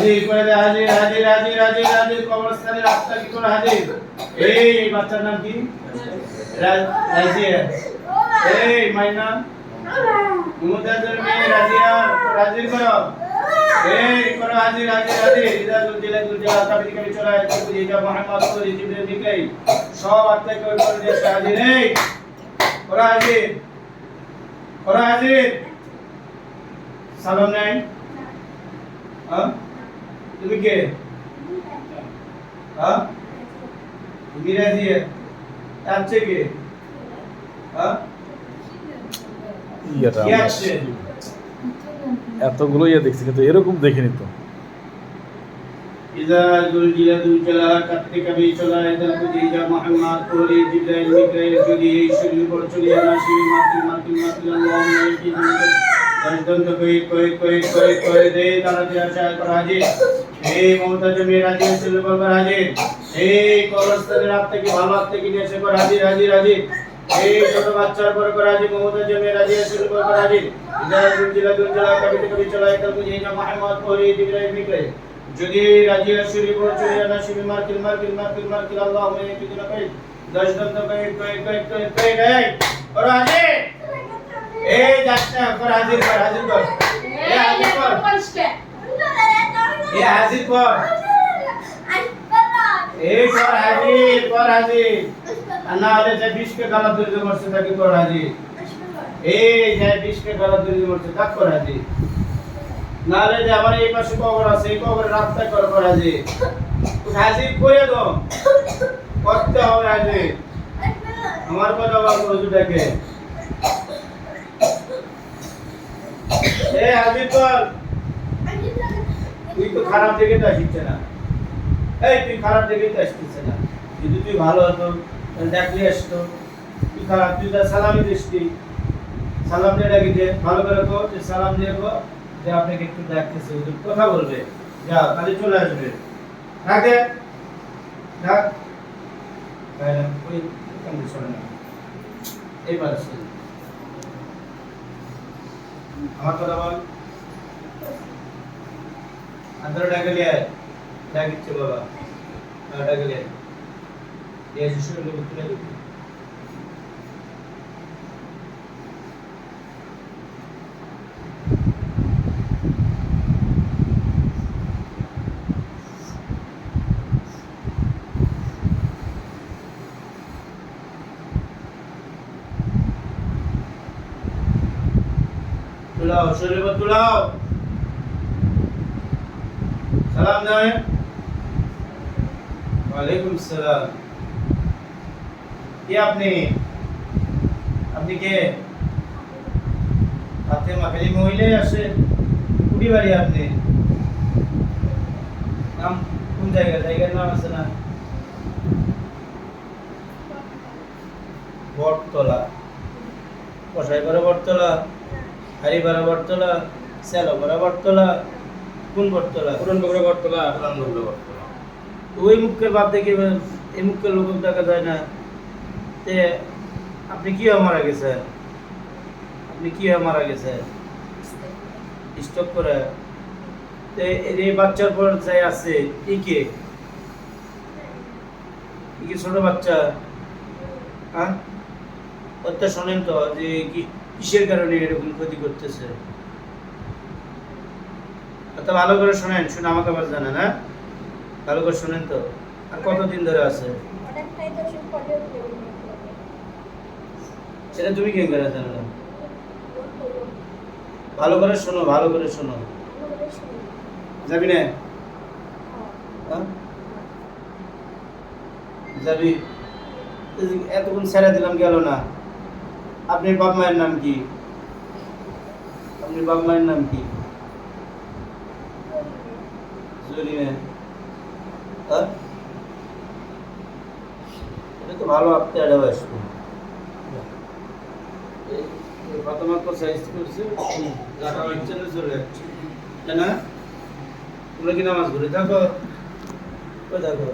হাজির করে দে, হাজির হাজির হাজির হাজির হাজির কবরস্থানে রাস্তা কি করে হাজির। এই বাচ্চার নাম কি? রাজিয়া। এই মায়ের নাম মুমতাজের মেয়ে রাজিয়া, হাজির করো। এই করো হাজির হাজির হাজির। ইজাজুল জিলাদুল জালাল কাবিল কাবি চলা है तो ये मोहम्मद को जिब्रील निकले সব আত্মা করে করে দিয়ে হাজির। এই করো হাজির, করো হাজির। সালাম নাই? হ্যাঁ তুমি কে? হ্যাঁ তুমি রাজিয়া। আছে কে? হ্যাঁ ইয়াটা কি আছে? এতগুলো ইয়ে দেখছি কিন্তু এরকম দেখিনি তো। إذا زلزل زلزلها كتك كبي چلا إذا كديجا محمد قولي جبرائيل ميكائيل جودي شريل برچولي ناشي ماتي ماتي ماتي اللهم يكي রাজদন তো কই কই কই কই কই দে তারা দিয়া চায় করাজি। এই মমতাজ মেরাজি ছিল বাবা রাজি। এই কবরস্থানের রাত থেকে ভালো রাত থেকে নিয়েছে করাজি রাজি রাজি। এই ছোট বাচ্চার পর করাজি মমতাজ মেরাজি ছিল বাবা রাজি। ইদা দুলজিলা দুলজিলা কবি কবি চলায় তো মুঝে না মোহাম্মদ কোরি জিবরাইল মিকাইল যদি রাজি শরীফ চলে না শিবি মারকিল মারকিল মারকিল মারকিল আল্লাহুম্মা ইয়াকি দিনা কই দশদন তো কই কই কই কই কই এই করাজি। এই যাচ্ছে কর হাজির কর হাজির কর। এই হাজির কর, এই হাজির কর, এই কর হাজির কর হাজির। না হলে যে 20 কে গালা ধরে মরছে তাকে কর হাজির। এই যে 20 কে গালা ধরে মরছে তাকে কর হাজির। না হলে যে আমার এই পাশে কবর আছে এই কবরে রাস্তা কর কর হাজির। তুই হাজির করে দাও, করতে হবে হাজির। আমার কথা বল হুজুরটাকে। এই হাজির কর। তুই তো খারাপ দেখে তো আসছে না। এই তুই খারাপ দেখে তো আসছে না। যদি তুই ভালো হতো তাহলে ডাকলে আসতো। তুই খারাপ, তুই তার সালামি দিসটি। সালাম দিয়ে ডাকি দে, ভালো করে কো যে সালাম দিয়ে কো যে আপনাকে একটু ডাকতেছে, হুজুর কথা বলবে। যাও কালি চলে আসবে। ডাকে ডাক ভাইরা ওই কামড়ে ছড়ে না। এইবার আসছে আমার কথা বল। अंदर डाके ले आए डाकिচ্ছে বাবা। डाके ले ये शिशु लोग तुले दो। तुलाओ शरीर पर तुलाओ। সালাম দেয়। ওয়ালাইকুম সালাম। কে আপনি? আপনি কে? আপনি মাখালি মহিলাই আসে কুড়ি বাড়ি আপনি? নাম কোন জায়গা? জায়গার নাম আছে না? বটতলা। কষাই পাড়া বটতলা, হারিপাড়া বটতলা, সেলোপাড়া বটতলা, কোন বটতলা? পুরনবগুড়া বটতলা। পুরনবগুড়া বটতলা। ওই মুখের বাপ দেখে এই মুখের লোক দেখা যায় না। তে আপনি কি মারা গেছেন? আপনি কি মারা গেছেন? স্টক করে। তে এই বাচ্চার পর যাই আছে কি কে? কি ছোট বাচ্চা? হ্যাঁ ওটা শোনেন তো যে কিসের কারণে এরকম ক্ষতি করতেছে। তো ভালো করে শোনেন, শুনে আমাকে আবার জানেন। হ্যাঁ ভালো করে শোনেন তো। আর কতদিন ধরে আছে সেটা তুমি কি করে জানো না? ভালো করে শোনো, ভালো করে শোনো। যাবি না? হ্যাঁ যাবি। এতক্ষণ ছেড়ে দিলাম গেল না। আপনার বাপ মায়ের নাম কি? আপনার বাপ মায়ের নাম কি? এটা তো ভালো আপনি অ্যাডভাইস করুন। প্রথমে তো সাইজ করছে জায়গা হচ্ছে না চলে যাচ্ছে তাই না? তোমরা কি নামাজ পড়ে থাকো? কই থাকো?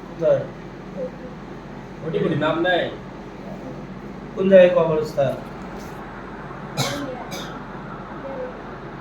কোথায়? ওটি কোটি নাম নাই। কোন জায়গায় কবরস্থান?